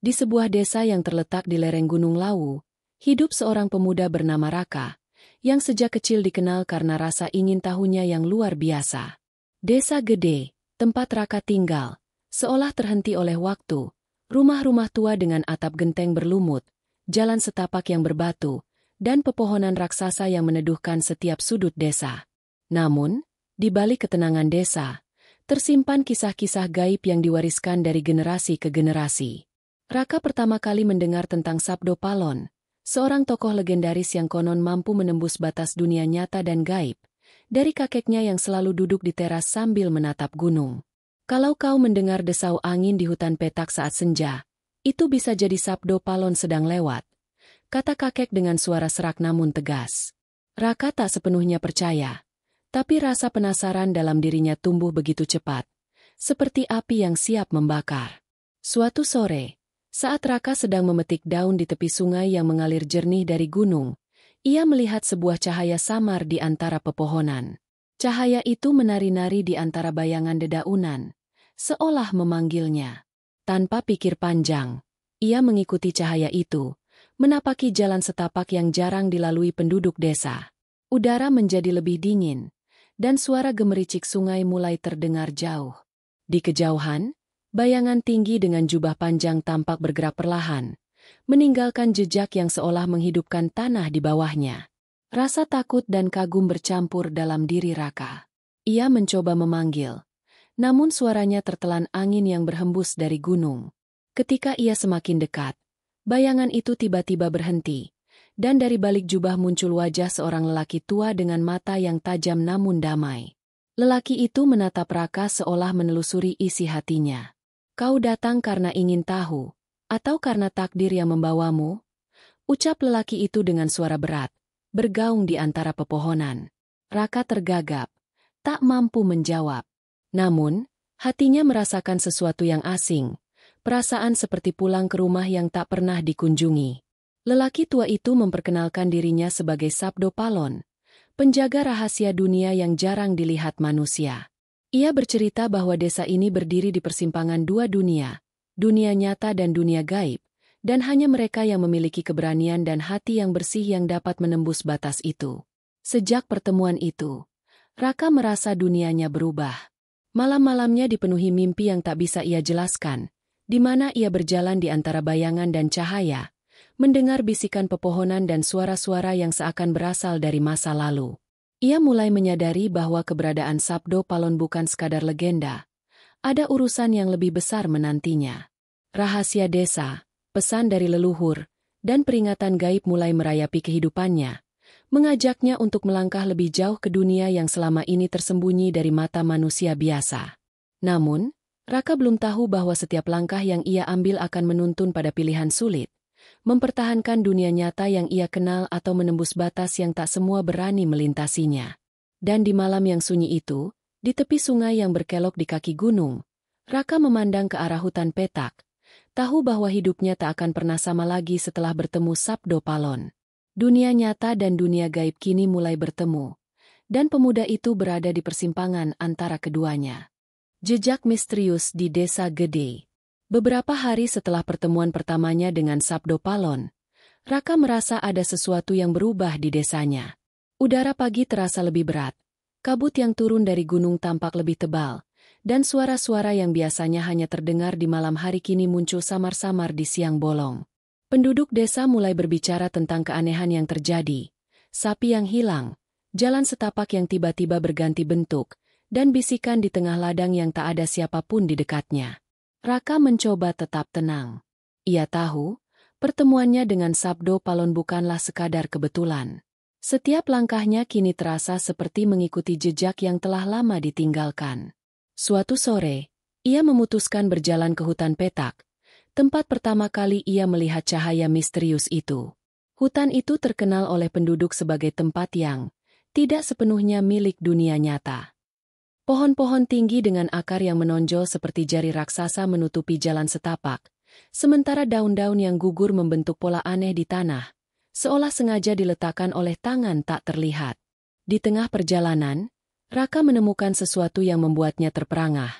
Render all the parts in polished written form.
Di sebuah desa yang terletak di lereng Gunung Lawu, hidup seorang pemuda bernama Raka, yang sejak kecil dikenal karena rasa ingin tahunya yang luar biasa. Desa gede, tempat Raka tinggal, seolah terhenti oleh waktu, rumah-rumah tua dengan atap genteng berlumut, jalan setapak yang berbatu, dan pepohonan raksasa yang meneduhkan setiap sudut desa. Namun, di balik ketenangan desa, tersimpan kisah-kisah gaib yang diwariskan dari generasi ke generasi. Raka pertama kali mendengar tentang Sabdo Palon, seorang tokoh legendaris yang konon mampu menembus batas dunia nyata dan gaib, dari kakeknya yang selalu duduk di teras sambil menatap gunung. Kalau kau mendengar desau angin di hutan petak saat senja, itu bisa jadi Sabdo Palon sedang lewat, kata kakek dengan suara serak namun tegas. Raka tak sepenuhnya percaya, tapi rasa penasaran dalam dirinya tumbuh begitu cepat, seperti api yang siap membakar. Suatu sore, saat Raka sedang memetik daun di tepi sungai yang mengalir jernih dari gunung, ia melihat sebuah cahaya samar di antara pepohonan. Cahaya itu menari-nari di antara bayangan dedaunan, seolah memanggilnya. Tanpa pikir panjang, ia mengikuti cahaya itu, menapaki jalan setapak yang jarang dilalui penduduk desa. Udara menjadi lebih dingin, dan suara gemericik sungai mulai terdengar jauh. Di kejauhan, bayangan tinggi dengan jubah panjang tampak bergerak perlahan, meninggalkan jejak yang seolah menghidupkan tanah di bawahnya. Rasa takut dan kagum bercampur dalam diri Raka. Ia mencoba memanggil, namun suaranya tertelan angin yang berhembus dari gunung. Ketika ia semakin dekat, bayangan itu tiba-tiba berhenti, dan dari balik jubah muncul wajah seorang lelaki tua dengan mata yang tajam namun damai. Lelaki itu menatap Raka seolah menelusuri isi hatinya. Kau datang karena ingin tahu, atau karena takdir yang membawamu? Ucap lelaki itu dengan suara berat, bergaung di antara pepohonan. Raka tergagap, tak mampu menjawab. Namun, hatinya merasakan sesuatu yang asing, perasaan seperti pulang ke rumah yang tak pernah dikunjungi. Lelaki tua itu memperkenalkan dirinya sebagai Sabdo Palon, penjaga rahasia dunia yang jarang dilihat manusia. Ia bercerita bahwa desa ini berdiri di persimpangan dua dunia, dunia nyata dan dunia gaib, dan hanya mereka yang memiliki keberanian dan hati yang bersih yang dapat menembus batas itu. Sejak pertemuan itu, Raka merasa dunianya berubah. Malam-malamnya dipenuhi mimpi yang tak bisa ia jelaskan, di mana ia berjalan di antara bayangan dan cahaya, mendengar bisikan pepohonan dan suara-suara yang seakan berasal dari masa lalu. Ia mulai menyadari bahwa keberadaan Sabdo Palon bukan sekadar legenda. Ada urusan yang lebih besar menantinya. Rahasia desa, pesan dari leluhur, dan peringatan gaib mulai merayapi kehidupannya, mengajaknya untuk melangkah lebih jauh ke dunia yang selama ini tersembunyi dari mata manusia biasa. Namun, Raka belum tahu bahwa setiap langkah yang ia ambil akan menuntun pada pilihan sulit. Mempertahankan dunia nyata yang ia kenal atau menembus batas yang tak semua berani melintasinya. Dan di malam yang sunyi itu, di tepi sungai yang berkelok di kaki gunung, Raka memandang ke arah hutan petak, tahu bahwa hidupnya tak akan pernah sama lagi setelah bertemu Sabdo Palon. Dunia nyata dan dunia gaib kini mulai bertemu, dan pemuda itu berada di persimpangan antara keduanya. Jejak misterius di Desa Gede. Beberapa hari setelah pertemuan pertamanya dengan Sabdo Palon, Raka merasa ada sesuatu yang berubah di desanya. Udara pagi terasa lebih berat, kabut yang turun dari gunung tampak lebih tebal, dan suara-suara yang biasanya hanya terdengar di malam hari kini muncul samar-samar di siang bolong. Penduduk desa mulai berbicara tentang keanehan yang terjadi, sapi yang hilang, jalan setapak yang tiba-tiba berganti bentuk, dan bisikan di tengah ladang yang tak ada siapapun di dekatnya. Raka mencoba tetap tenang. Ia tahu, pertemuannya dengan Sabdo Palon bukanlah sekadar kebetulan. Setiap langkahnya kini terasa seperti mengikuti jejak yang telah lama ditinggalkan. Suatu sore, ia memutuskan berjalan ke hutan petak, tempat pertama kali ia melihat cahaya misterius itu. Hutan itu terkenal oleh penduduk sebagai tempat yang tidak sepenuhnya milik dunia nyata. Pohon-pohon tinggi dengan akar yang menonjol seperti jari raksasa menutupi jalan setapak, sementara daun-daun yang gugur membentuk pola aneh di tanah, seolah sengaja diletakkan oleh tangan tak terlihat. Di tengah perjalanan, Raka menemukan sesuatu yang membuatnya terperangah.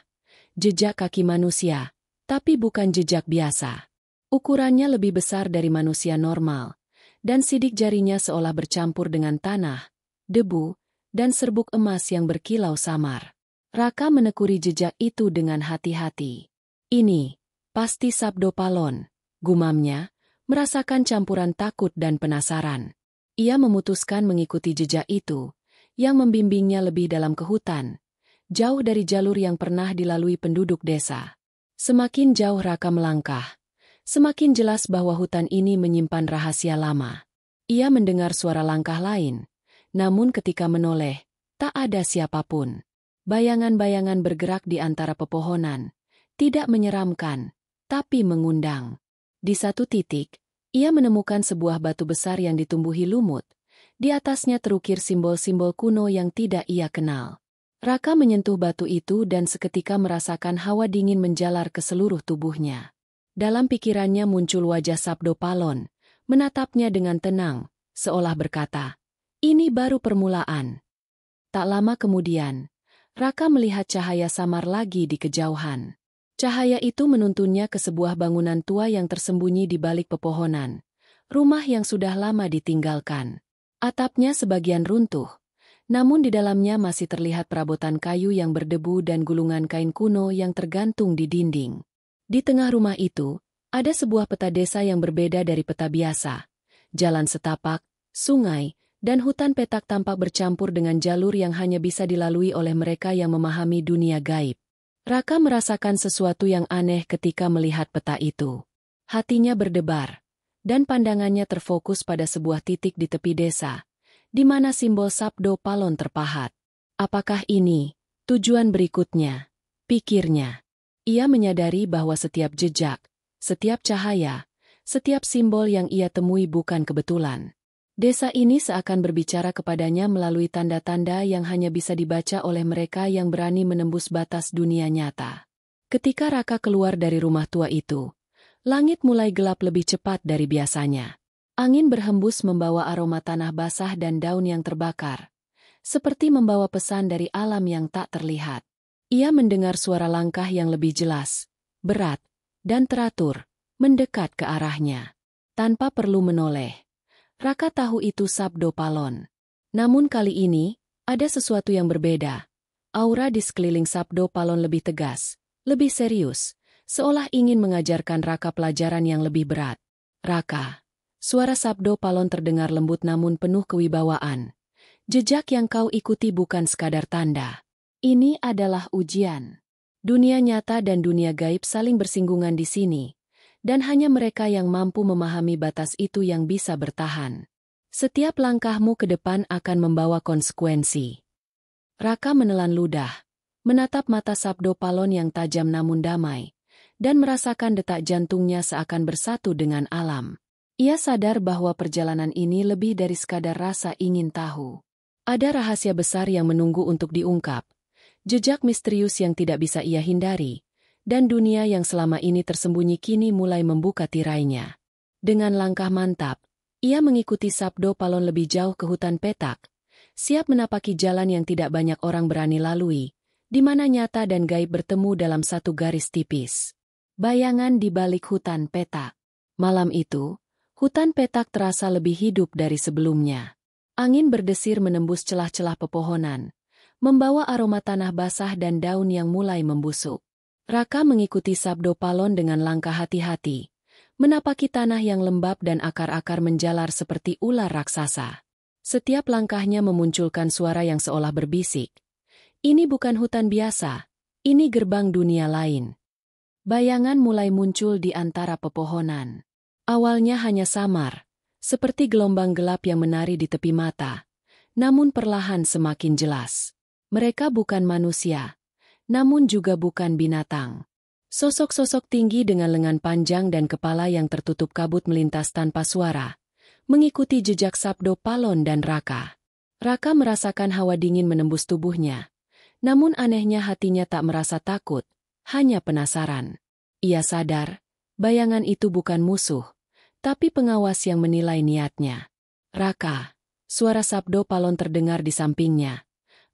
Jejak kaki manusia, tapi bukan jejak biasa. Ukurannya lebih besar dari manusia normal, dan sidik jarinya seolah bercampur dengan tanah, debu, dan serbuk emas yang berkilau samar. Raka menekuni jejak itu dengan hati-hati. Ini, pasti Sabdo Palon, gumamnya, merasakan campuran takut dan penasaran. Ia memutuskan mengikuti jejak itu, yang membimbingnya lebih dalam ke hutan, jauh dari jalur yang pernah dilalui penduduk desa. Semakin jauh Raka melangkah, semakin jelas bahwa hutan ini menyimpan rahasia lama. Ia mendengar suara langkah lain, namun ketika menoleh, tak ada siapapun. Bayangan-bayangan bergerak di antara pepohonan, tidak menyeramkan, tapi mengundang. Di satu titik, ia menemukan sebuah batu besar yang ditumbuhi lumut. Di atasnya terukir simbol-simbol kuno yang tidak ia kenal. Raka menyentuh batu itu dan seketika merasakan hawa dingin menjalar ke seluruh tubuhnya. Dalam pikirannya muncul wajah Sabdo Palon, menatapnya dengan tenang, seolah berkata, "Ini baru permulaan." Tak lama kemudian, Raka melihat cahaya samar lagi di kejauhan. Cahaya itu menuntunnya ke sebuah bangunan tua yang tersembunyi di balik pepohonan. Rumah yang sudah lama ditinggalkan. Atapnya sebagian runtuh, namun di dalamnya masih terlihat perabotan kayu yang berdebu dan gulungan kain kuno yang tergantung di dinding. Di tengah rumah itu, ada sebuah peta desa yang berbeda dari peta biasa. Jalan setapak, sungai, dan hutan petak tampak bercampur dengan jalur yang hanya bisa dilalui oleh mereka yang memahami dunia gaib. Raka merasakan sesuatu yang aneh ketika melihat peta itu. Hatinya berdebar, dan pandangannya terfokus pada sebuah titik di tepi desa, di mana simbol Sabdo Palon terpahat. Apakah ini tujuan berikutnya? Pikirnya. Ia menyadari bahwa setiap jejak, setiap cahaya, setiap simbol yang ia temui bukan kebetulan. Desa ini seakan berbicara kepadanya melalui tanda-tanda yang hanya bisa dibaca oleh mereka yang berani menembus batas dunia nyata. Ketika Raka keluar dari rumah tua itu, langit mulai gelap lebih cepat dari biasanya. Angin berhembus membawa aroma tanah basah dan daun yang terbakar, seperti membawa pesan dari alam yang tak terlihat. Ia mendengar suara langkah yang lebih jelas, berat, dan teratur, mendekat ke arahnya. Tanpa perlu menoleh, Raka tahu itu Sabdo Palon. Namun kali ini, ada sesuatu yang berbeda. Aura di sekeliling Sabdo Palon lebih tegas, lebih serius, seolah ingin mengajarkan Raka pelajaran yang lebih berat. "Raka," suara Sabdo Palon terdengar lembut namun penuh kewibawaan. "Jejak yang kau ikuti bukan sekadar tanda. Ini adalah ujian. Dunia nyata dan dunia gaib saling bersinggungan di sini, dan hanya mereka yang mampu memahami batas itu yang bisa bertahan. Setiap langkahmu ke depan akan membawa konsekuensi." Raka menelan ludah, menatap mata Sabdo Palon yang tajam namun damai, dan merasakan detak jantungnya seakan bersatu dengan alam. Ia sadar bahwa perjalanan ini lebih dari sekadar rasa ingin tahu. Ada rahasia besar yang menunggu untuk diungkap, jejak misterius yang tidak bisa ia hindari, dan dunia yang selama ini tersembunyi kini mulai membuka tirainya. Dengan langkah mantap, ia mengikuti Sabdo Palon lebih jauh ke hutan petak, siap menapaki jalan yang tidak banyak orang berani lalui, di mana nyata dan gaib bertemu dalam satu garis tipis. Bayangan di balik hutan petak. Malam itu, hutan petak terasa lebih hidup dari sebelumnya. Angin berdesir menembus celah-celah pepohonan, membawa aroma tanah basah dan daun yang mulai membusuk. Raka mengikuti Sabdo Palon dengan langkah hati-hati, menapaki tanah yang lembab dan akar-akar menjalar seperti ular raksasa. Setiap langkahnya memunculkan suara yang seolah berbisik. Ini bukan hutan biasa, ini gerbang dunia lain. Bayangan mulai muncul di antara pepohonan. Awalnya hanya samar, seperti gelombang gelap yang menari di tepi mata, namun perlahan semakin jelas. Mereka bukan manusia, namun juga bukan binatang. Sosok-sosok tinggi dengan lengan panjang dan kepala yang tertutup kabut melintas tanpa suara, mengikuti jejak Sabdo Palon dan Raka. Raka merasakan hawa dingin menembus tubuhnya, namun anehnya hatinya tak merasa takut, hanya penasaran. Ia sadar, bayangan itu bukan musuh, tapi pengawas yang menilai niatnya. "Raka," suara Sabdo Palon terdengar di sampingnya.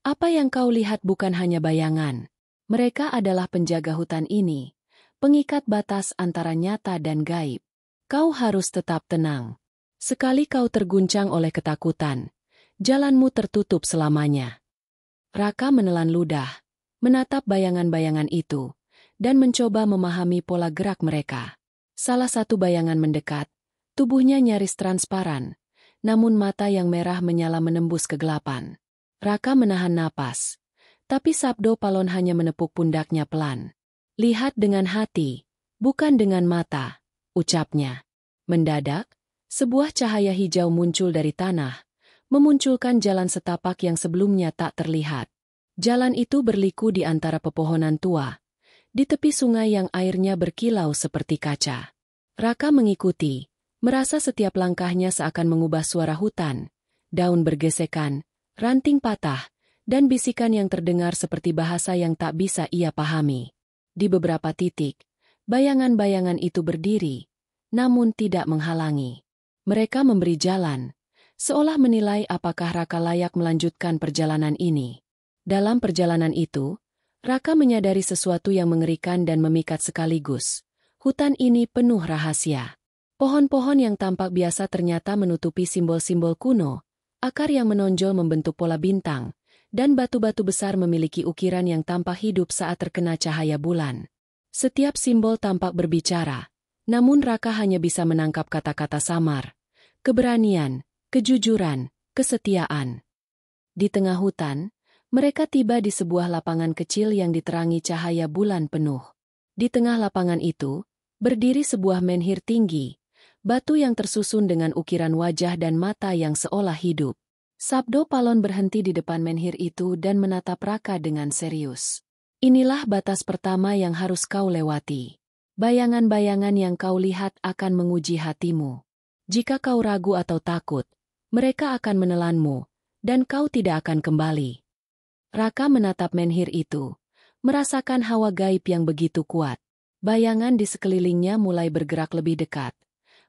"Apa yang kau lihat bukan hanya bayangan. Mereka adalah penjaga hutan ini, pengikat batas antara nyata dan gaib." Kau harus tetap tenang. Sekali kau terguncang oleh ketakutan, jalanmu tertutup selamanya. Raka menelan ludah, menatap bayangan-bayangan itu, dan mencoba memahami pola gerak mereka. Salah satu bayangan mendekat, tubuhnya nyaris transparan, namun mata yang merah menyala menembus kegelapan. Raka menahan napas, tapi Sabdo Palon hanya menepuk pundaknya pelan. Lihat dengan hati, bukan dengan mata, ucapnya. Mendadak, sebuah cahaya hijau muncul dari tanah, memunculkan jalan setapak yang sebelumnya tak terlihat. Jalan itu berliku di antara pepohonan tua, di tepi sungai yang airnya berkilau seperti kaca. Raka mengikuti, merasa setiap langkahnya seakan mengubah suara hutan, daun bergesekan, ranting patah, dan bisikan yang terdengar seperti bahasa yang tak bisa ia pahami. Di beberapa titik, bayangan-bayangan itu berdiri, namun tidak menghalangi. Mereka memberi jalan, seolah menilai apakah Raka layak melanjutkan perjalanan ini. Dalam perjalanan itu, Raka menyadari sesuatu yang mengerikan dan memikat sekaligus. Hutan ini penuh rahasia. Pohon-pohon yang tampak biasa ternyata menutupi simbol-simbol kuno, akar yang menonjol membentuk pola bintang, dan batu-batu besar memiliki ukiran yang tampak hidup saat terkena cahaya bulan. Setiap simbol tampak berbicara, namun Raka hanya bisa menangkap kata-kata samar. Keberanian, kejujuran, kesetiaan. Di tengah hutan, mereka tiba di sebuah lapangan kecil yang diterangi cahaya bulan penuh. Di tengah lapangan itu, berdiri sebuah menhir tinggi, batu yang tersusun dengan ukiran wajah dan mata yang seolah hidup. Sabdo Palon berhenti di depan menhir itu dan menatap Raka dengan serius. Inilah batas pertama yang harus kau lewati. Bayangan-bayangan yang kau lihat akan menguji hatimu. Jika kau ragu atau takut, mereka akan menelanmu, dan kau tidak akan kembali. Raka menatap menhir itu, merasakan hawa gaib yang begitu kuat. Bayangan di sekelilingnya mulai bergerak lebih dekat,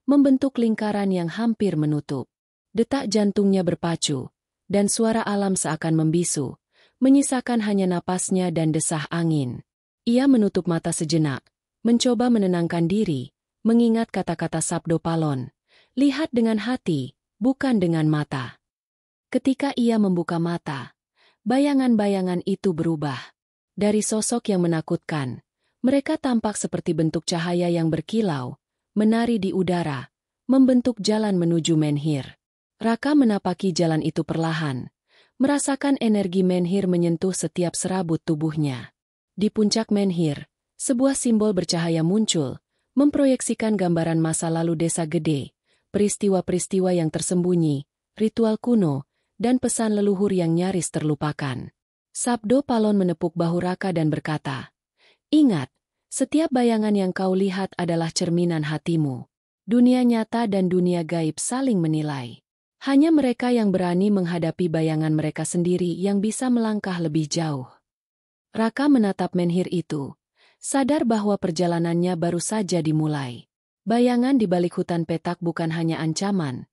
membentuk lingkaran yang hampir menutup. Detak jantungnya berpacu, dan suara alam seakan membisu, menyisakan hanya napasnya dan desah angin. Ia menutup mata sejenak, mencoba menenangkan diri, mengingat kata-kata Sabdo Palon. Lihat dengan hati, bukan dengan mata. Ketika ia membuka mata, bayangan-bayangan itu berubah. Dari sosok yang menakutkan, mereka tampak seperti bentuk cahaya yang berkilau, menari di udara, membentuk jalan menuju menhir. Raka menapaki jalan itu perlahan, merasakan energi menhir menyentuh setiap serabut tubuhnya. Di puncak menhir, sebuah simbol bercahaya muncul, memproyeksikan gambaran masa lalu desa gede, peristiwa-peristiwa yang tersembunyi, ritual kuno, dan pesan leluhur yang nyaris terlupakan. Sabdo Palon menepuk bahu Raka dan berkata, "Ingat, setiap bayangan yang kau lihat adalah cerminan hatimu. Dunia nyata dan dunia gaib saling menilai. Hanya mereka yang berani menghadapi bayangan mereka sendiri yang bisa melangkah lebih jauh." Raka menatap menhir itu, sadar bahwa perjalanannya baru saja dimulai. Bayangan di balik hutan petak bukan hanya ancaman,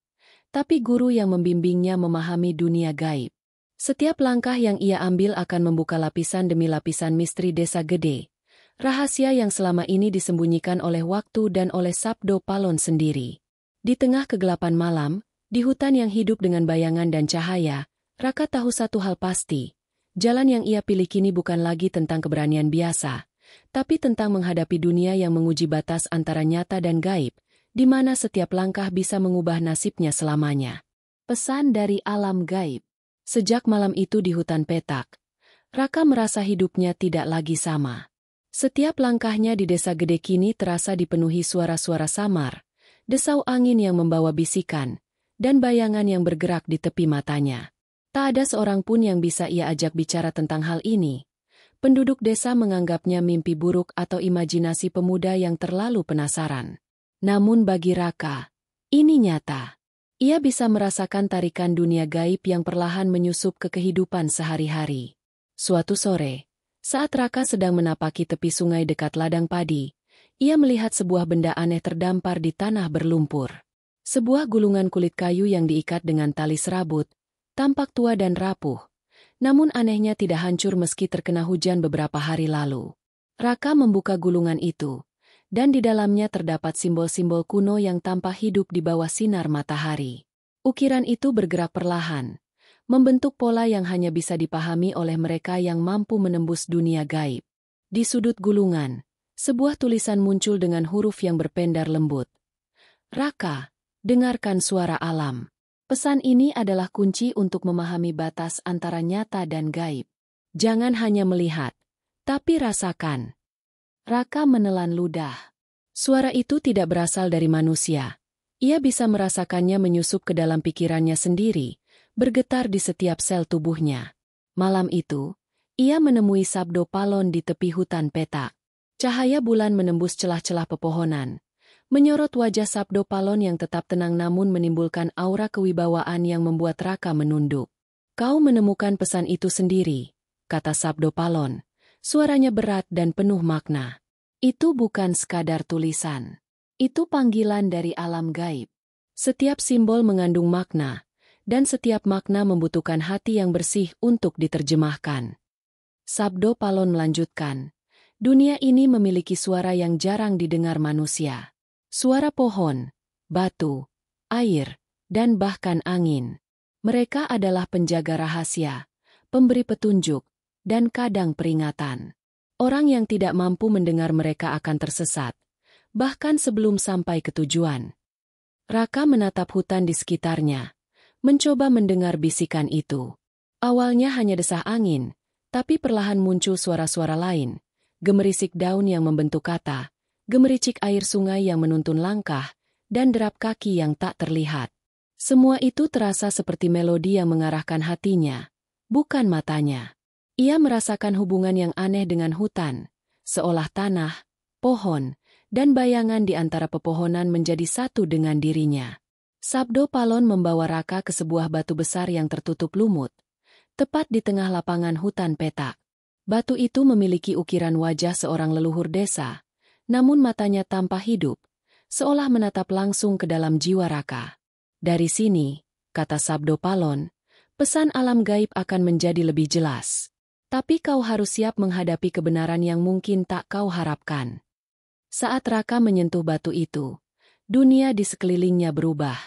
tapi guru yang membimbingnya memahami dunia gaib. Setiap langkah yang ia ambil akan membuka lapisan demi lapisan misteri desa gede, rahasia yang selama ini disembunyikan oleh waktu dan oleh Sabdo Palon sendiri. Di tengah kegelapan malam, di hutan yang hidup dengan bayangan dan cahaya, Raka tahu satu hal pasti. Jalan yang ia pilih kini bukan lagi tentang keberanian biasa, tapi tentang menghadapi dunia yang menguji batas antara nyata dan gaib, di mana setiap langkah bisa mengubah nasibnya selamanya. Pesan dari alam gaib. Sejak malam itu di hutan petak, Raka merasa hidupnya tidak lagi sama. Setiap langkahnya di desa gede kini terasa dipenuhi suara-suara samar, desau angin yang membawa bisikan, dan bayangan yang bergerak di tepi matanya. Tak ada seorang pun yang bisa ia ajak bicara tentang hal ini. Penduduk desa menganggapnya mimpi buruk atau imajinasi pemuda yang terlalu penasaran. Namun bagi Raka, ini nyata. Ia bisa merasakan tarikan dunia gaib yang perlahan menyusup ke kehidupan sehari-hari. Suatu sore, saat Raka sedang menapaki tepi sungai dekat ladang padi, ia melihat sebuah benda aneh terdampar di tanah berlumpur. Sebuah gulungan kulit kayu yang diikat dengan tali serabut, tampak tua dan rapuh, namun anehnya tidak hancur meski terkena hujan beberapa hari lalu. Raka membuka gulungan itu, dan di dalamnya terdapat simbol-simbol kuno yang tampak hidup di bawah sinar matahari. Ukiran itu bergerak perlahan, membentuk pola yang hanya bisa dipahami oleh mereka yang mampu menembus dunia gaib. Di sudut gulungan, sebuah tulisan muncul dengan huruf yang berpendar lembut. Raka, dengarkan suara alam. Pesan ini adalah kunci untuk memahami batas antara nyata dan gaib. Jangan hanya melihat, tapi rasakan. Raka menelan ludah. Suara itu tidak berasal dari manusia. Ia bisa merasakannya menyusup ke dalam pikirannya sendiri, bergetar di setiap sel tubuhnya. Malam itu, ia menemui Sabdo Palon di tepi hutan petak. Cahaya bulan menembus celah-celah pepohonan, menyorot wajah Sabdo Palon yang tetap tenang namun menimbulkan aura kewibawaan yang membuat Raka menunduk. Kau menemukan pesan itu sendiri, kata Sabdo Palon. Suaranya berat dan penuh makna. Itu bukan sekadar tulisan. Itu panggilan dari alam gaib. Setiap simbol mengandung makna, dan setiap makna membutuhkan hati yang bersih untuk diterjemahkan. Sabdo Palon melanjutkan, dunia ini memiliki suara yang jarang didengar manusia. Suara pohon, batu, air, dan bahkan angin. Mereka adalah penjaga rahasia, pemberi petunjuk, dan kadang peringatan. Orang yang tidak mampu mendengar mereka akan tersesat, bahkan sebelum sampai ke tujuan. Raka menatap hutan di sekitarnya, mencoba mendengar bisikan itu. Awalnya hanya desah angin, tapi perlahan muncul suara-suara lain, gemerisik daun yang membentuk kata, gemericik air sungai yang menuntun langkah, dan derap kaki yang tak terlihat. Semua itu terasa seperti melodi yang mengarahkan hatinya, bukan matanya. Ia merasakan hubungan yang aneh dengan hutan, seolah tanah, pohon, dan bayangan di antara pepohonan menjadi satu dengan dirinya. Sabdo Palon membawa Raka ke sebuah batu besar yang tertutup lumut, tepat di tengah lapangan hutan petak. Batu itu memiliki ukiran wajah seorang leluhur desa, namun matanya tanpa hidup, seolah menatap langsung ke dalam jiwa Raka. Dari sini, kata Sabdo Palon, pesan alam gaib akan menjadi lebih jelas. Tapi kau harus siap menghadapi kebenaran yang mungkin tak kau harapkan. Saat Raka menyentuh batu itu, dunia di sekelilingnya berubah.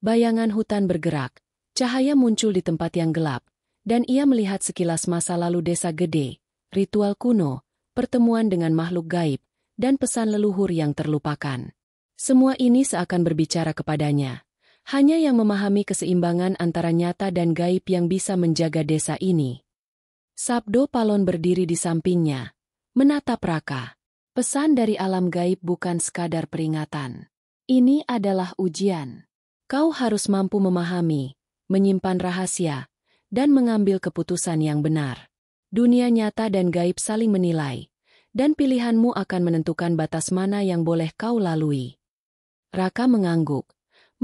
Bayangan hutan bergerak, cahaya muncul di tempat yang gelap, dan ia melihat sekilas masa lalu desa gede, ritual kuno, pertemuan dengan makhluk gaib, dan pesan leluhur yang terlupakan. Semua ini seakan berbicara kepadanya. Hanya yang memahami keseimbangan antara nyata dan gaib yang bisa menjaga desa ini. Sabdo Palon berdiri di sampingnya, menatap Raka. Pesan dari alam gaib bukan sekadar peringatan. Ini adalah ujian. Kau harus mampu memahami, menyimpan rahasia, dan mengambil keputusan yang benar. Dunia nyata dan gaib saling menilai, dan pilihanmu akan menentukan batas mana yang boleh kau lalui. Raka mengangguk,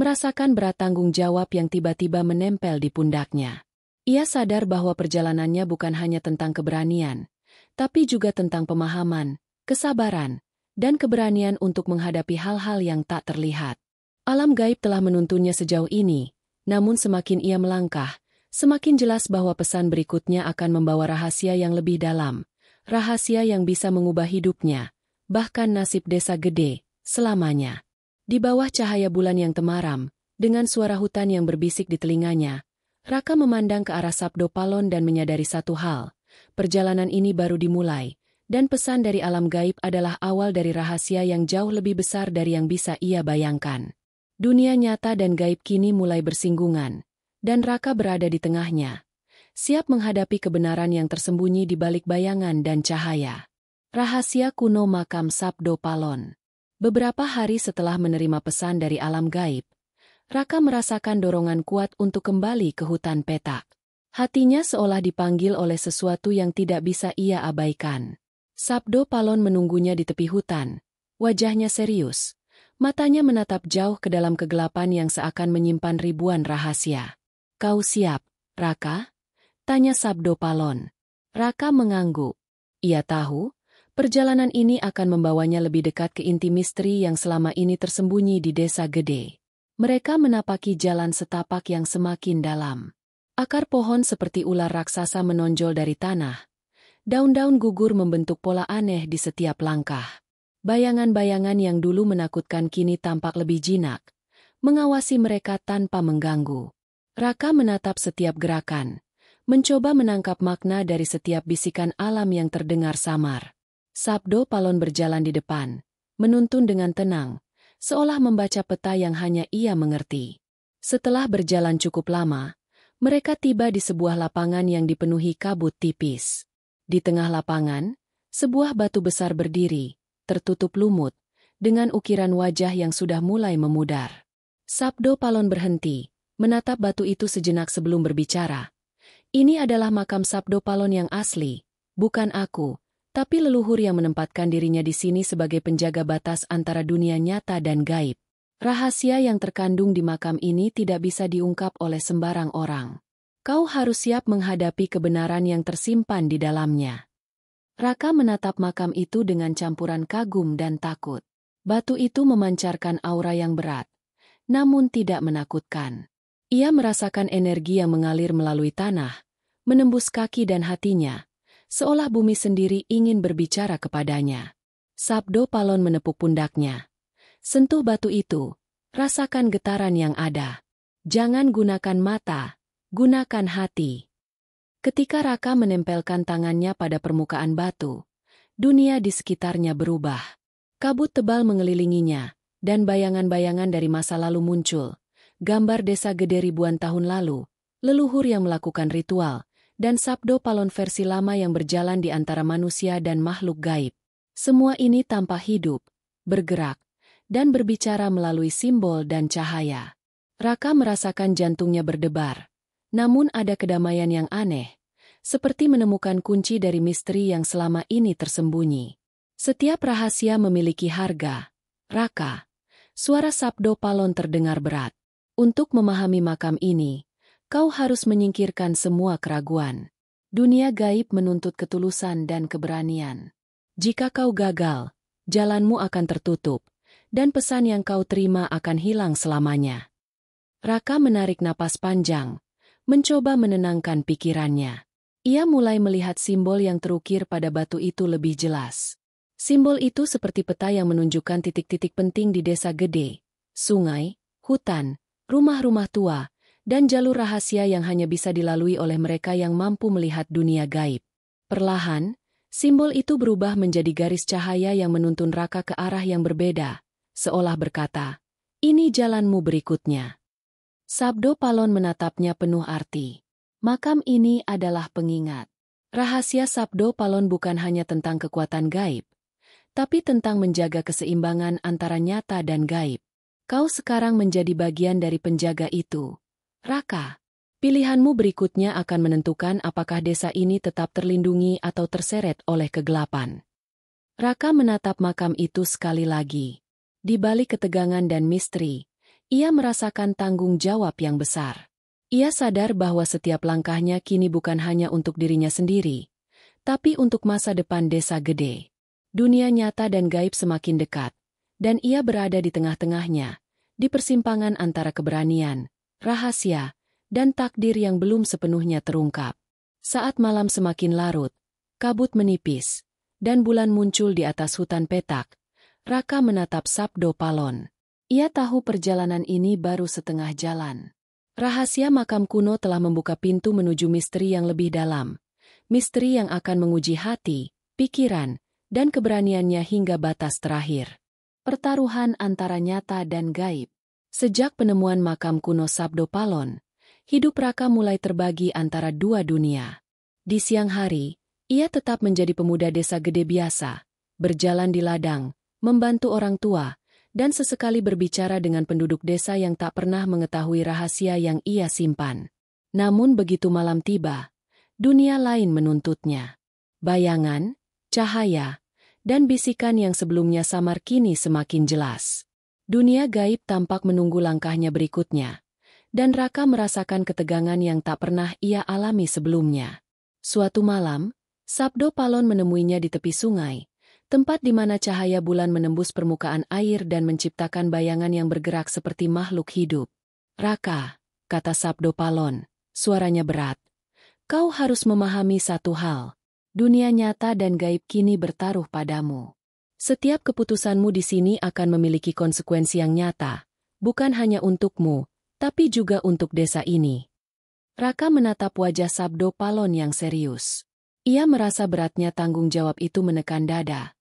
merasakan berat tanggung jawab yang tiba-tiba menempel di pundaknya. Ia sadar bahwa perjalanannya bukan hanya tentang keberanian, tapi juga tentang pemahaman, kesabaran, dan keberanian untuk menghadapi hal-hal yang tak terlihat. Alam gaib telah menuntunnya sejauh ini, namun semakin ia melangkah, semakin jelas bahwa pesan berikutnya akan membawa rahasia yang lebih dalam, rahasia yang bisa mengubah hidupnya, bahkan nasib desa gede, selamanya. Di bawah cahaya bulan yang temaram, dengan suara hutan yang berbisik di telinganya, Raka memandang ke arah Sabdo Palon dan menyadari satu hal, perjalanan ini baru dimulai, dan pesan dari alam gaib adalah awal dari rahasia yang jauh lebih besar dari yang bisa ia bayangkan. Dunia nyata dan gaib kini mulai bersinggungan, dan Raka berada di tengahnya, siap menghadapi kebenaran yang tersembunyi di balik bayangan dan cahaya. Rahasia kuno makam Sabdo Palon. Beberapa hari setelah menerima pesan dari alam gaib, Raka merasakan dorongan kuat untuk kembali ke hutan petak. Hatinya seolah dipanggil oleh sesuatu yang tidak bisa ia abaikan. Sabdo Palon menunggunya di tepi hutan. Wajahnya serius. Matanya menatap jauh ke dalam kegelapan yang seakan menyimpan ribuan rahasia. Kau siap, Raka? Tanya Sabdo Palon. Raka mengangguk. Ia tahu, perjalanan ini akan membawanya lebih dekat ke inti misteri yang selama ini tersembunyi di desa gede. Mereka menapaki jalan setapak yang semakin dalam. Akar pohon seperti ular raksasa menonjol dari tanah. Daun-daun gugur membentuk pola aneh di setiap langkah. Bayangan-bayangan yang dulu menakutkan kini tampak lebih jinak, mengawasi mereka tanpa mengganggu. Raka menatap setiap gerakan, mencoba menangkap makna dari setiap bisikan alam yang terdengar samar. Sabdo Palon berjalan di depan, menuntun dengan tenang, seolah membaca peta yang hanya ia mengerti. Setelah berjalan cukup lama, mereka tiba di sebuah lapangan yang dipenuhi kabut tipis. Di tengah lapangan, sebuah batu besar berdiri, tertutup lumut, dengan ukiran wajah yang sudah mulai memudar. Sabdo Palon berhenti, menatap batu itu sejenak sebelum berbicara. Ini adalah makam Sabdo Palon yang asli, bukan aku, tapi leluhur yang menempatkan dirinya di sini sebagai penjaga batas antara dunia nyata dan gaib. Rahasia yang terkandung di makam ini tidak bisa diungkap oleh sembarang orang. Kau harus siap menghadapi kebenaran yang tersimpan di dalamnya. Raka menatap makam itu dengan campuran kagum dan takut. Batu itu memancarkan aura yang berat, namun tidak menakutkan. Ia merasakan energi yang mengalir melalui tanah, menembus kaki dan hatinya, seolah bumi sendiri ingin berbicara kepadanya. Sabdo Palon menepuk pundaknya. Sentuh batu itu, rasakan getaran yang ada. Jangan gunakan mata, gunakan hati. Ketika Raka menempelkan tangannya pada permukaan batu, dunia di sekitarnya berubah. Kabut tebal mengelilinginya, dan bayangan-bayangan dari masa lalu muncul. Gambar desa gede ribuan tahun lalu, leluhur yang melakukan ritual, dan Sabdo Palon versi lama yang berjalan di antara manusia dan makhluk gaib. Semua ini tampak hidup, bergerak, dan berbicara melalui simbol dan cahaya. Raka merasakan jantungnya berdebar. Namun ada kedamaian yang aneh, seperti menemukan kunci dari misteri yang selama ini tersembunyi. Setiap rahasia memiliki harga. Raka, suara Sabdo Palon terdengar berat. Untuk memahami makam ini, kau harus menyingkirkan semua keraguan. Dunia gaib menuntut ketulusan dan keberanian. Jika kau gagal, jalanmu akan tertutup, dan pesan yang kau terima akan hilang selamanya. Raka menarik napas panjang, mencoba menenangkan pikirannya. Ia mulai melihat simbol yang terukir pada batu itu lebih jelas. Simbol itu seperti peta yang menunjukkan titik-titik penting di desa gede, sungai, hutan, rumah-rumah tua, dan jalur rahasia yang hanya bisa dilalui oleh mereka yang mampu melihat dunia gaib. Perlahan, simbol itu berubah menjadi garis cahaya yang menuntun Raka ke arah yang berbeda, seolah berkata, "Ini jalanmu berikutnya." Sabdo Palon menatapnya penuh arti. Makam ini adalah pengingat. Rahasia Sabdo Palon bukan hanya tentang kekuatan gaib, tapi tentang menjaga keseimbangan antara nyata dan gaib. Kau sekarang menjadi bagian dari penjaga itu. Raka, pilihanmu berikutnya akan menentukan apakah desa ini tetap terlindungi atau terseret oleh kegelapan. Raka menatap makam itu sekali lagi. Di balik ketegangan dan misteri, ia merasakan tanggung jawab yang besar. Ia sadar bahwa setiap langkahnya kini bukan hanya untuk dirinya sendiri, tapi untuk masa depan desa gede. Dunia nyata dan gaib semakin dekat, dan ia berada di tengah-tengahnya, di persimpangan antara keberanian, rahasia, dan takdir yang belum sepenuhnya terungkap. Saat malam semakin larut, kabut menipis, dan bulan muncul di atas hutan petak, Raka menatap Sabdo Palon. Ia tahu perjalanan ini baru setengah jalan. Rahasia makam kuno telah membuka pintu menuju misteri yang lebih dalam. Misteri yang akan menguji hati, pikiran, dan keberaniannya hingga batas terakhir. Pertaruhan antara nyata dan gaib. Sejak penemuan makam kuno Sabdo Palon, hidup Raka mulai terbagi antara dua dunia. Di siang hari, ia tetap menjadi pemuda desa gede biasa, berjalan di ladang, membantu orang tua, dan sesekali berbicara dengan penduduk desa yang tak pernah mengetahui rahasia yang ia simpan. Namun begitu malam tiba, dunia lain menuntutnya. Bayangan, cahaya, dan bisikan yang sebelumnya samar kini semakin jelas. Dunia gaib tampak menunggu langkahnya berikutnya, dan Raka merasakan ketegangan yang tak pernah ia alami sebelumnya. Suatu malam, Sabdo Palon menemuinya di tepi sungai, tempat di mana cahaya bulan menembus permukaan air dan menciptakan bayangan yang bergerak seperti makhluk hidup. "Raka," kata Sabdo Palon, suaranya berat, "kau harus memahami satu hal. Dunia nyata dan gaib kini bertaruh padamu. Setiap keputusanmu di sini akan memiliki konsekuensi yang nyata, bukan hanya untukmu, tapi juga untuk desa ini. Raka menatap wajah Sabdo Palon yang serius. Ia merasa beratnya tanggung jawab itu menekan dada.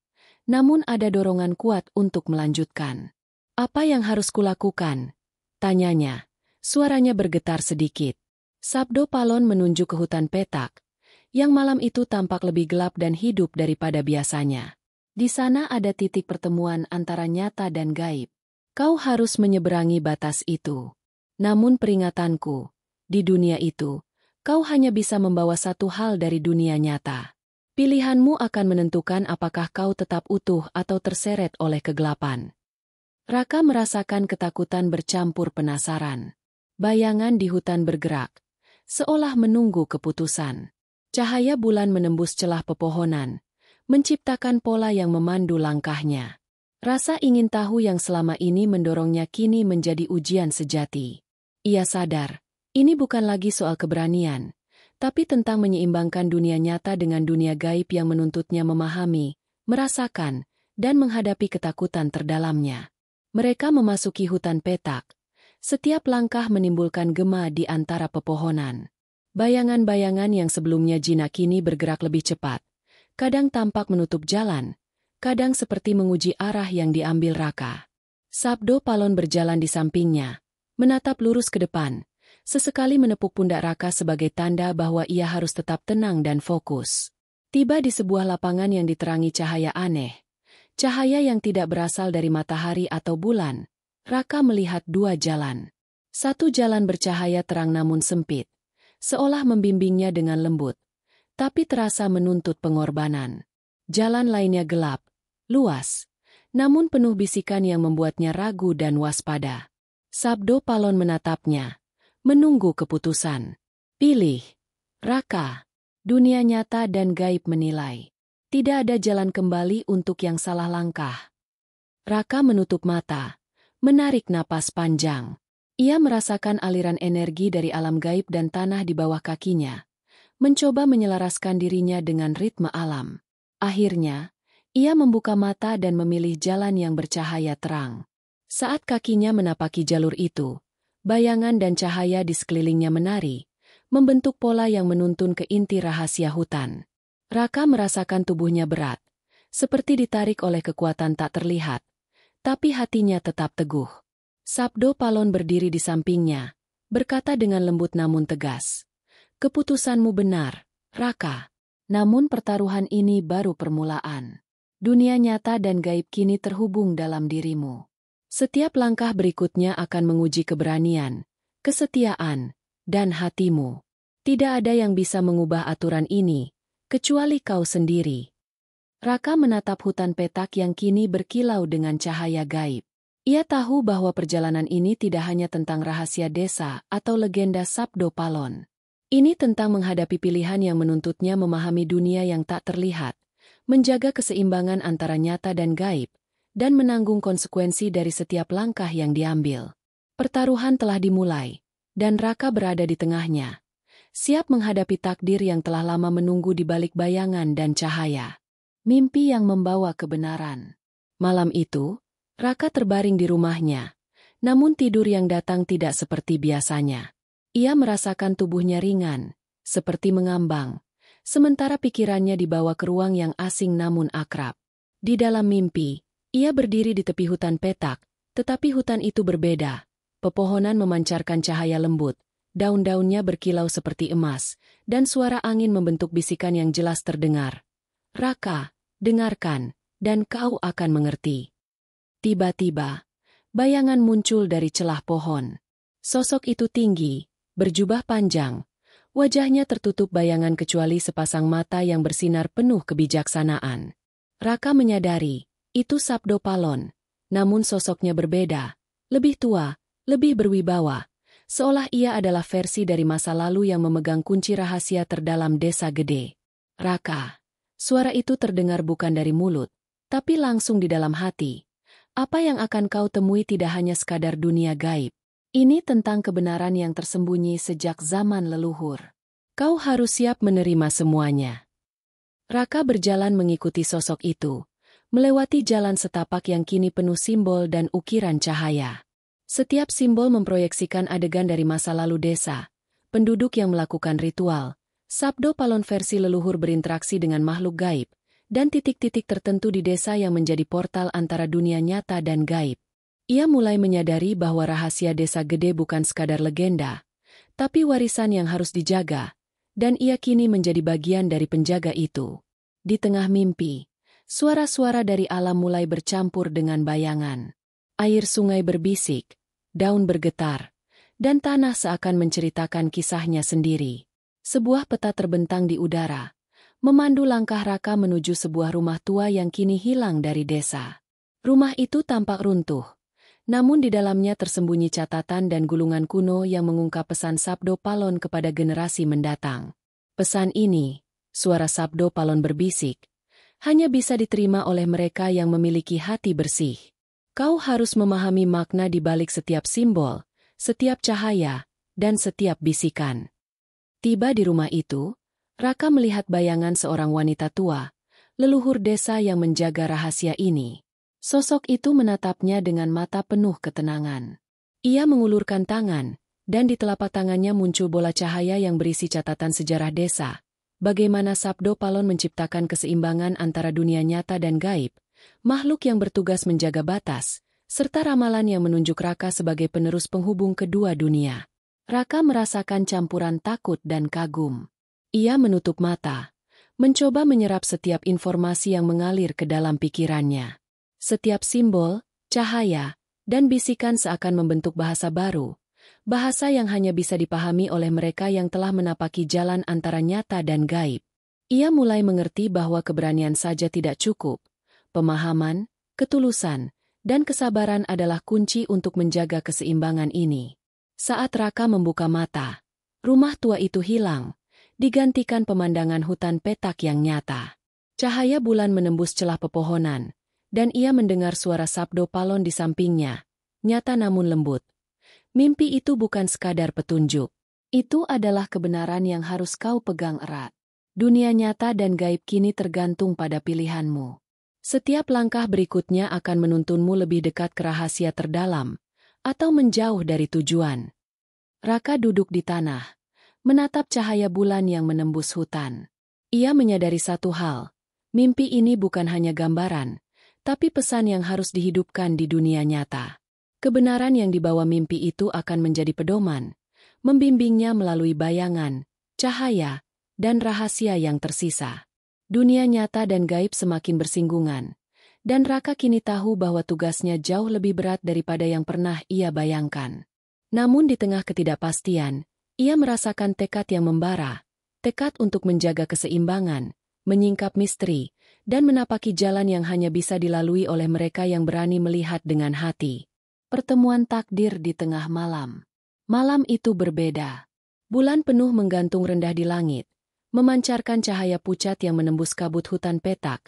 Namun ada dorongan kuat untuk melanjutkan. Apa yang harus kulakukan? Tanyanya. Suaranya bergetar sedikit. Sabdo Palon menunjuk ke hutan petak, yang malam itu tampak lebih gelap dan hidup daripada biasanya. Di sana ada titik pertemuan antara nyata dan gaib. Kau harus menyeberangi batas itu. Namun peringatanku, di dunia itu, kau hanya bisa membawa satu hal dari dunia nyata. Pilihanmu akan menentukan apakah kau tetap utuh atau terseret oleh kegelapan. Raka merasakan ketakutan bercampur penasaran. Bayangan di hutan bergerak, seolah menunggu keputusan. Cahaya bulan menembus celah pepohonan, menciptakan pola yang memandu langkahnya. Rasa ingin tahu yang selama ini mendorongnya kini menjadi ujian sejati. Ia sadar, ini bukan lagi soal keberanian, tapi tentang menyeimbangkan dunia nyata dengan dunia gaib yang menuntutnya memahami, merasakan, dan menghadapi ketakutan terdalamnya. Mereka memasuki hutan petak. Setiap langkah menimbulkan gema di antara pepohonan. Bayangan-bayangan yang sebelumnya jinak kini bergerak lebih cepat. Kadang tampak menutup jalan, kadang seperti menguji arah yang diambil Raka. Sabdo Palon berjalan di sampingnya, menatap lurus ke depan, sesekali menepuk pundak Raka sebagai tanda bahwa ia harus tetap tenang dan fokus. Tiba di sebuah lapangan yang diterangi cahaya aneh. Cahaya yang tidak berasal dari matahari atau bulan. Raka melihat dua jalan. Satu jalan bercahaya terang namun sempit, seolah membimbingnya dengan lembut, tapi terasa menuntut pengorbanan. Jalan lainnya gelap, luas, namun penuh bisikan yang membuatnya ragu dan waspada. Sabdo Palon menatapnya, menunggu keputusan. Pilih, Raka. Dunia nyata dan gaib menilai. Tidak ada jalan kembali untuk yang salah langkah. Raka menutup mata. Menarik napas panjang. Ia merasakan aliran energi dari alam gaib dan tanah di bawah kakinya. Mencoba menyelaraskan dirinya dengan ritme alam. Akhirnya, ia membuka mata dan memilih jalan yang bercahaya terang. Saat kakinya menapaki jalur itu, bayangan dan cahaya di sekelilingnya menari, membentuk pola yang menuntun ke inti rahasia hutan. Raka merasakan tubuhnya berat, seperti ditarik oleh kekuatan tak terlihat. Tapi hatinya tetap teguh. Sabdo Palon berdiri di sampingnya, berkata dengan lembut namun tegas. Keputusanmu benar, Raka. Namun pertaruhan ini baru permulaan. Dunia nyata dan gaib kini terhubung dalam dirimu. Setiap langkah berikutnya akan menguji keberanian, kesetiaan, dan hatimu. Tidak ada yang bisa mengubah aturan ini, kecuali kau sendiri. Raka menatap hutan petak yang kini berkilau dengan cahaya gaib. Ia tahu bahwa perjalanan ini tidak hanya tentang rahasia desa atau legenda Sabdo Palon. Ini tentang menghadapi pilihan yang menuntutnya memahami dunia yang tak terlihat, menjaga keseimbangan antara nyata dan gaib, dan menanggung konsekuensi dari setiap langkah yang diambil. Pertaruhan telah dimulai, dan Raka berada di tengahnya, siap menghadapi takdir yang telah lama menunggu di balik bayangan dan cahaya. Mimpi yang membawa kebenaran. Malam itu, Raka terbaring di rumahnya, namun tidur yang datang tidak seperti biasanya. Ia merasakan tubuhnya ringan, seperti mengambang, sementara pikirannya dibawa ke ruang yang asing namun akrab. Di dalam mimpi, ia berdiri di tepi hutan petak, tetapi hutan itu berbeda. Pepohonan memancarkan cahaya lembut, daun-daunnya berkilau seperti emas, dan suara angin membentuk bisikan yang jelas terdengar. Raka, dengarkan, dan kau akan mengerti. Tiba-tiba, bayangan muncul dari celah pohon. Sosok itu tinggi, berjubah panjang. Wajahnya tertutup bayangan kecuali sepasang mata yang bersinar penuh kebijaksanaan. Raka menyadari, itu Sabdo Palon. Namun sosoknya berbeda, lebih tua, lebih berwibawa. Seolah ia adalah versi dari masa lalu yang memegang kunci rahasia terdalam desa gede. Raka. Suara itu terdengar bukan dari mulut, tapi langsung di dalam hati. Apa yang akan kau temui tidak hanya sekadar dunia gaib. Ini tentang kebenaran yang tersembunyi sejak zaman leluhur. Kau harus siap menerima semuanya. Raka berjalan mengikuti sosok itu, melewati jalan setapak yang kini penuh simbol dan ukiran cahaya. Setiap simbol memproyeksikan adegan dari masa lalu desa, penduduk yang melakukan ritual, sabdo palon versi leluhur berinteraksi dengan makhluk gaib, dan titik-titik tertentu di desa yang menjadi portal antara dunia nyata dan gaib. Ia mulai menyadari bahwa rahasia Desa Gede bukan sekadar legenda, tapi warisan yang harus dijaga, dan ia kini menjadi bagian dari penjaga itu. Di tengah mimpi, suara-suara dari alam mulai bercampur dengan bayangan. Air sungai berbisik, daun bergetar, dan tanah seakan menceritakan kisahnya sendiri. Sebuah peta terbentang di udara, memandu langkah Raka menuju sebuah rumah tua yang kini hilang dari desa. Rumah itu tampak runtuh, namun di dalamnya tersembunyi catatan dan gulungan kuno yang mengungkap pesan Sabdo Palon kepada generasi mendatang. Pesan ini, suara Sabdo Palon berbisik, hanya bisa diterima oleh mereka yang memiliki hati bersih. Kau harus memahami makna di balik setiap simbol, setiap cahaya, dan setiap bisikan. Tiba di rumah itu, Raka melihat bayangan seorang wanita tua, leluhur desa yang menjaga rahasia ini. Sosok itu menatapnya dengan mata penuh ketenangan. Ia mengulurkan tangan, dan di telapak tangannya muncul bola cahaya yang berisi catatan sejarah desa. Bagaimana Sabdo Palon menciptakan keseimbangan antara dunia nyata dan gaib, makhluk yang bertugas menjaga batas, serta ramalan yang menunjuk Raka sebagai penerus penghubung kedua dunia. Raka merasakan campuran takut dan kagum. Ia menutup mata, mencoba menyerap setiap informasi yang mengalir ke dalam pikirannya. Setiap simbol, cahaya, dan bisikan seakan membentuk bahasa baru, bahasa yang hanya bisa dipahami oleh mereka yang telah menapaki jalan antara nyata dan gaib. Ia mulai mengerti bahwa keberanian saja tidak cukup. Pemahaman, ketulusan, dan kesabaran adalah kunci untuk menjaga keseimbangan ini. Saat Raka membuka mata, rumah tua itu hilang, digantikan pemandangan hutan petak yang nyata. Cahaya bulan menembus celah pepohonan, dan ia mendengar suara Sabdo Palon di sampingnya, nyata namun lembut. Mimpi itu bukan sekadar petunjuk. Itu adalah kebenaran yang harus kau pegang erat. Dunia nyata dan gaib kini tergantung pada pilihanmu. Setiap langkah berikutnya akan menuntunmu lebih dekat ke rahasia terdalam, atau menjauh dari tujuan. Raka duduk di tanah, menatap cahaya bulan yang menembus hutan. Ia menyadari satu hal, mimpi ini bukan hanya gambaran, tapi pesan yang harus dihidupkan di dunia nyata. Kebenaran yang dibawa mimpi itu akan menjadi pedoman, membimbingnya melalui bayangan, cahaya, dan rahasia yang tersisa. Dunia nyata dan gaib semakin bersinggungan, dan Raka kini tahu bahwa tugasnya jauh lebih berat daripada yang pernah ia bayangkan. Namun di tengah ketidakpastian, ia merasakan tekad yang membara, tekad untuk menjaga keseimbangan, menyingkap misteri, dan menapaki jalan yang hanya bisa dilalui oleh mereka yang berani melihat dengan hati. Pertemuan takdir di tengah malam. Malam itu berbeda. Bulan penuh menggantung rendah di langit, memancarkan cahaya pucat yang menembus kabut hutan petak,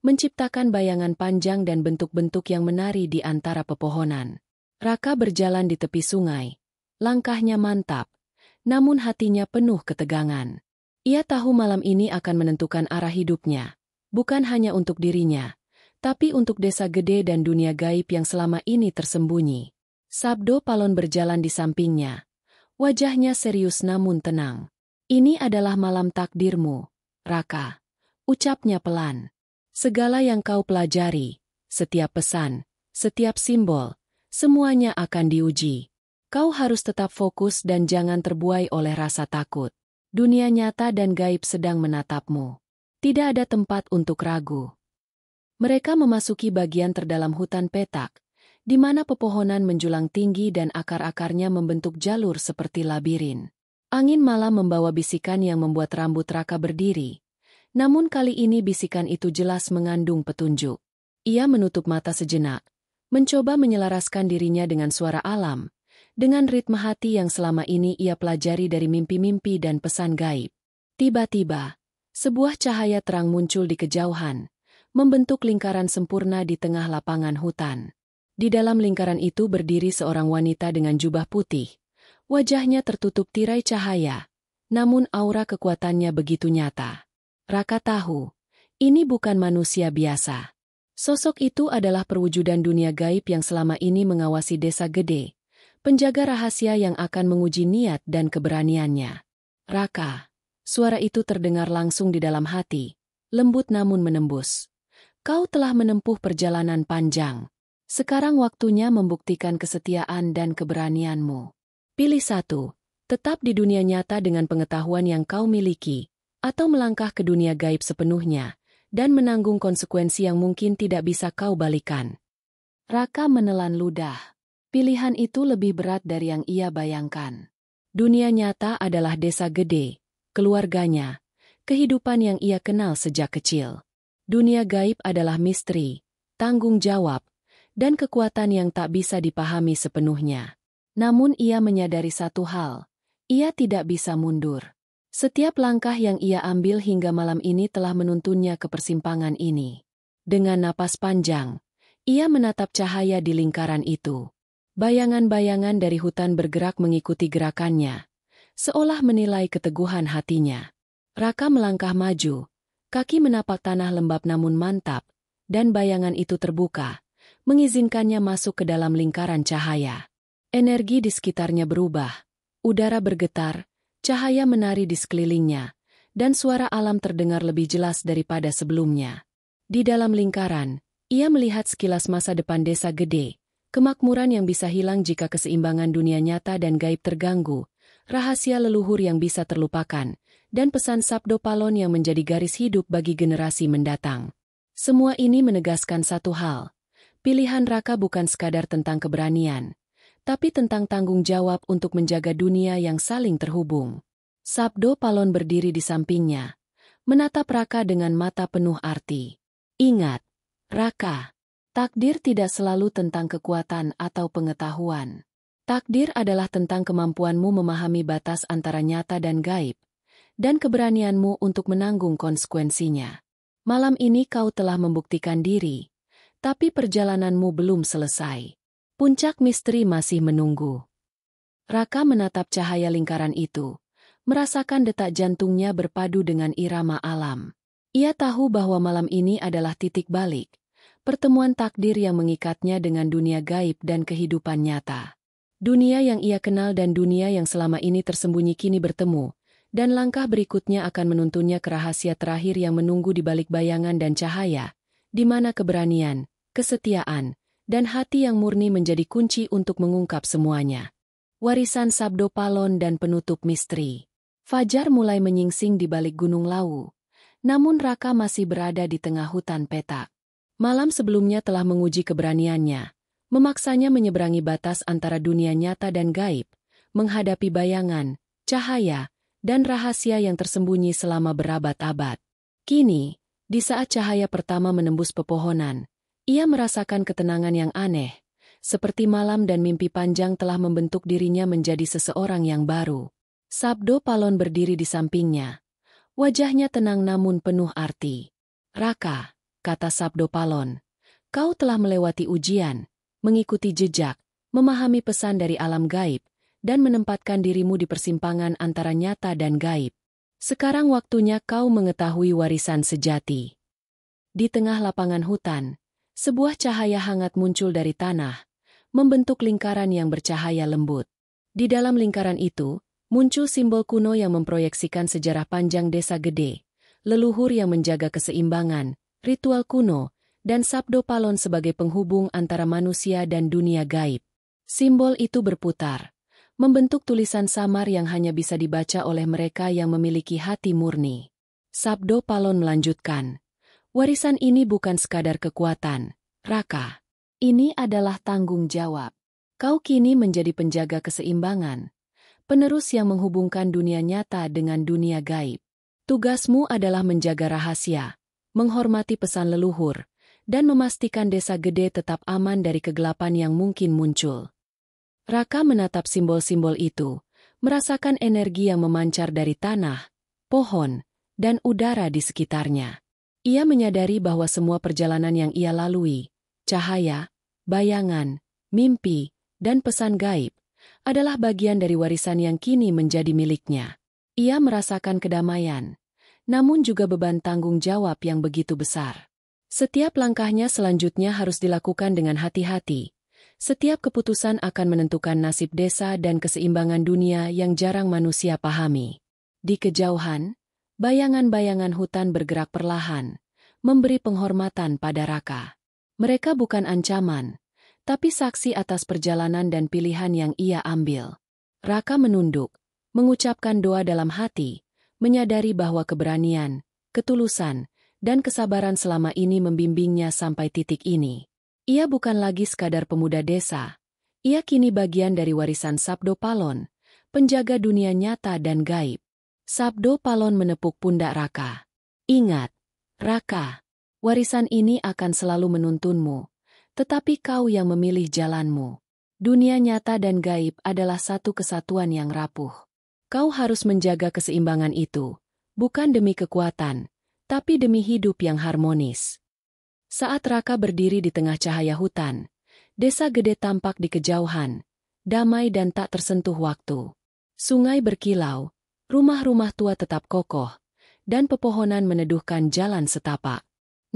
menciptakan bayangan panjang dan bentuk-bentuk yang menari di antara pepohonan. Raka berjalan di tepi sungai. Langkahnya mantap, namun hatinya penuh ketegangan. Ia tahu malam ini akan menentukan arah hidupnya, bukan hanya untuk dirinya, tapi untuk Desa Gede dan dunia gaib yang selama ini tersembunyi. Sabdo Palon berjalan di sampingnya. Wajahnya serius namun tenang. Ini adalah malam takdirmu, Raka. Ucapnya pelan. Segala yang kau pelajari, setiap pesan, setiap simbol, semuanya akan diuji. Kau harus tetap fokus dan jangan terbuai oleh rasa takut. Dunia nyata dan gaib sedang menatapmu. Tidak ada tempat untuk ragu. Mereka memasuki bagian terdalam hutan petak, di mana pepohonan menjulang tinggi dan akar-akarnya membentuk jalur seperti labirin. Angin malam membawa bisikan yang membuat rambut Raka berdiri. Namun kali ini bisikan itu jelas mengandung petunjuk. Ia menutup mata sejenak, mencoba menyelaraskan dirinya dengan suara alam, dengan ritme hati yang selama ini ia pelajari dari mimpi-mimpi dan pesan gaib. Tiba-tiba, sebuah cahaya terang muncul di kejauhan, membentuk lingkaran sempurna di tengah lapangan hutan. Di dalam lingkaran itu berdiri seorang wanita dengan jubah putih. Wajahnya tertutup tirai cahaya, namun aura kekuatannya begitu nyata. Raka tahu, ini bukan manusia biasa. Sosok itu adalah perwujudan dunia gaib yang selama ini mengawasi Desa Gede, penjaga rahasia yang akan menguji niat dan keberaniannya. Raka, suara itu terdengar langsung di dalam hati, lembut namun menembus. Kau telah menempuh perjalanan panjang. Sekarang waktunya membuktikan kesetiaan dan keberanianmu. Pilih satu, tetap di dunia nyata dengan pengetahuan yang kau miliki, atau melangkah ke dunia gaib sepenuhnya, dan menanggung konsekuensi yang mungkin tidak bisa kau balikan. Raka menelan ludah. Pilihan itu lebih berat dari yang ia bayangkan. Dunia nyata adalah Desa Gede, keluarganya, kehidupan yang ia kenal sejak kecil. Dunia gaib adalah misteri, tanggung jawab, dan kekuatan yang tak bisa dipahami sepenuhnya. Namun ia menyadari satu hal, ia tidak bisa mundur. Setiap langkah yang ia ambil hingga malam ini telah menuntunnya ke persimpangan ini. Dengan napas panjang, ia menatap cahaya di lingkaran itu. Bayangan-bayangan dari hutan bergerak mengikuti gerakannya, seolah menilai keteguhan hatinya. Raka melangkah maju, kaki menapak tanah lembab namun mantap, dan bayangan itu terbuka, mengizinkannya masuk ke dalam lingkaran cahaya. Energi di sekitarnya berubah, udara bergetar, cahaya menari di sekelilingnya, dan suara alam terdengar lebih jelas daripada sebelumnya. Di dalam lingkaran, ia melihat sekilas masa depan Desa Gede, kemakmuran yang bisa hilang jika keseimbangan dunia nyata dan gaib terganggu, rahasia leluhur yang bisa terlupakan, dan pesan Sabdo Palon yang menjadi garis hidup bagi generasi mendatang. Semua ini menegaskan satu hal, pilihan Raka bukan sekadar tentang keberanian, tapi tentang tanggung jawab untuk menjaga dunia yang saling terhubung. Sabdo Palon berdiri di sampingnya, menatap Raka dengan mata penuh arti. Ingat, Raka, takdir tidak selalu tentang kekuatan atau pengetahuan. Takdir adalah tentang kemampuanmu memahami batas antara nyata dan gaib, dan keberanianmu untuk menanggung konsekuensinya. Malam ini kau telah membuktikan diri, tapi perjalananmu belum selesai. Puncak misteri masih menunggu. Raka menatap cahaya lingkaran itu, merasakan detak jantungnya berpadu dengan irama alam. Ia tahu bahwa malam ini adalah titik balik, pertemuan takdir yang mengikatnya dengan dunia gaib dan kehidupan nyata. Dunia yang ia kenal dan dunia yang selama ini tersembunyi kini bertemu, dan langkah berikutnya akan menuntunnya ke rahasia terakhir yang menunggu di balik bayangan dan cahaya, di mana keberanian, kesetiaan, dan hati yang murni menjadi kunci untuk mengungkap semuanya. Warisan Sabdo Palon dan penutup misteri. Fajar mulai menyingsing di balik Gunung Lawu, namun Raka masih berada di tengah hutan petak. Malam sebelumnya telah menguji keberaniannya, memaksanya menyeberangi batas antara dunia nyata dan gaib, menghadapi bayangan, cahaya, dan rahasia yang tersembunyi selama berabad-abad. Kini, di saat cahaya pertama menembus pepohonan, ia merasakan ketenangan yang aneh, seperti malam dan mimpi panjang telah membentuk dirinya menjadi seseorang yang baru. Sabdo Palon berdiri di sampingnya. Wajahnya tenang namun penuh arti. Raka, kata Sabdo Palon, kau telah melewati ujian, mengikuti jejak, memahami pesan dari alam gaib, dan menempatkan dirimu di persimpangan antara nyata dan gaib. Sekarang waktunya kau mengetahui warisan sejati. Di tengah lapangan hutan, sebuah cahaya hangat muncul dari tanah, membentuk lingkaran yang bercahaya lembut. Di dalam lingkaran itu, muncul simbol kuno yang memproyeksikan sejarah panjang Desa Gede, leluhur yang menjaga keseimbangan, ritual kuno, dan Sabdo Palon sebagai penghubung antara manusia dan dunia gaib. Simbol itu berputar, membentuk tulisan samar yang hanya bisa dibaca oleh mereka yang memiliki hati murni. Sabdo Palon melanjutkan, warisan ini bukan sekadar kekuatan, Raka. Ini adalah tanggung jawab. Kau kini menjadi penjaga keseimbangan, penerus yang menghubungkan dunia nyata dengan dunia gaib. Tugasmu adalah menjaga rahasia, menghormati pesan leluhur, dan memastikan Desa Gede tetap aman dari kegelapan yang mungkin muncul. Raka menatap simbol-simbol itu, merasakan energi yang memancar dari tanah, pohon, dan udara di sekitarnya. Ia menyadari bahwa semua perjalanan yang ia lalui, cahaya, bayangan, mimpi, dan pesan gaib, adalah bagian dari warisan yang kini menjadi miliknya. Ia merasakan kedamaian, namun juga beban tanggung jawab yang begitu besar. Setiap langkahnya selanjutnya harus dilakukan dengan hati-hati. Setiap keputusan akan menentukan nasib desa dan keseimbangan dunia yang jarang manusia pahami. Di kejauhan, bayangan-bayangan hutan bergerak perlahan, memberi penghormatan pada Raka. Mereka bukan ancaman, tapi saksi atas perjalanan dan pilihan yang ia ambil. Raka menunduk, mengucapkan doa dalam hati, menyadari bahwa keberanian, ketulusan, dan kesabaran selama ini membimbingnya sampai titik ini. Ia bukan lagi sekadar pemuda desa. Ia kini bagian dari warisan Sabdo Palon, penjaga dunia nyata dan gaib. Sabdo Palon menepuk pundak Raka. Ingat, Raka, warisan ini akan selalu menuntunmu, tetapi kau yang memilih jalanmu. Dunia nyata dan gaib adalah satu kesatuan yang rapuh. Kau harus menjaga keseimbangan itu, bukan demi kekuatan, tapi demi hidup yang harmonis. Saat Raka berdiri di tengah cahaya hutan, desa gede tampak di kejauhan, damai dan tak tersentuh waktu. Sungai berkilau, rumah-rumah tua tetap kokoh, dan pepohonan meneduhkan jalan setapak.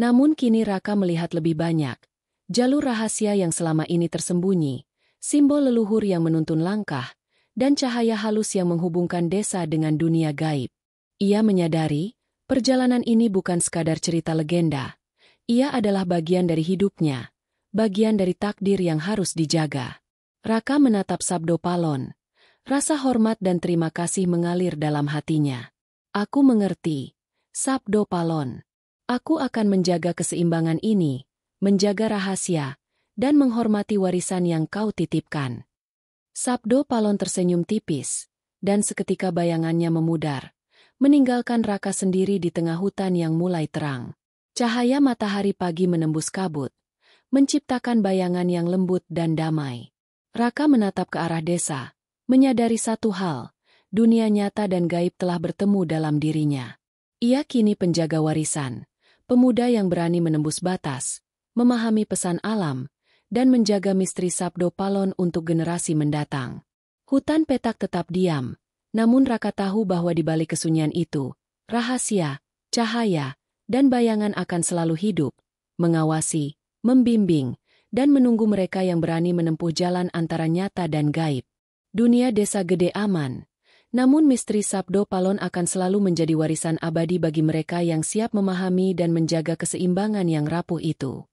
Namun kini Raka melihat lebih banyak, jalur rahasia yang selama ini tersembunyi, simbol leluhur yang menuntun langkah, dan cahaya halus yang menghubungkan desa dengan dunia gaib. Ia menyadari, perjalanan ini bukan sekadar cerita legenda. Ia adalah bagian dari hidupnya, bagian dari takdir yang harus dijaga. Raka menatap Sabdo Palon. Rasa hormat dan terima kasih mengalir dalam hatinya. Aku mengerti, Sabdo Palon. Aku akan menjaga keseimbangan ini, menjaga rahasia, dan menghormati warisan yang kau titipkan. Sabdo Palon tersenyum tipis, dan seketika bayangannya memudar, meninggalkan Raka sendiri di tengah hutan yang mulai terang. Cahaya matahari pagi menembus kabut, menciptakan bayangan yang lembut dan damai. Raka menatap ke arah desa, menyadari satu hal, dunia nyata dan gaib telah bertemu dalam dirinya. Ia kini penjaga warisan, pemuda yang berani menembus batas, memahami pesan alam, dan menjaga misteri Sabdo Palon untuk generasi mendatang. Hutan petak tetap diam, namun Raka tahu bahwa di balik kesunyian itu, rahasia, cahaya, dan bayangan akan selalu hidup, mengawasi, membimbing, dan menunggu mereka yang berani menempuh jalan antara nyata dan gaib. Dunia desa gede aman, namun misteri Sabdo Palon akan selalu menjadi warisan abadi bagi mereka yang siap memahami dan menjaga keseimbangan yang rapuh itu.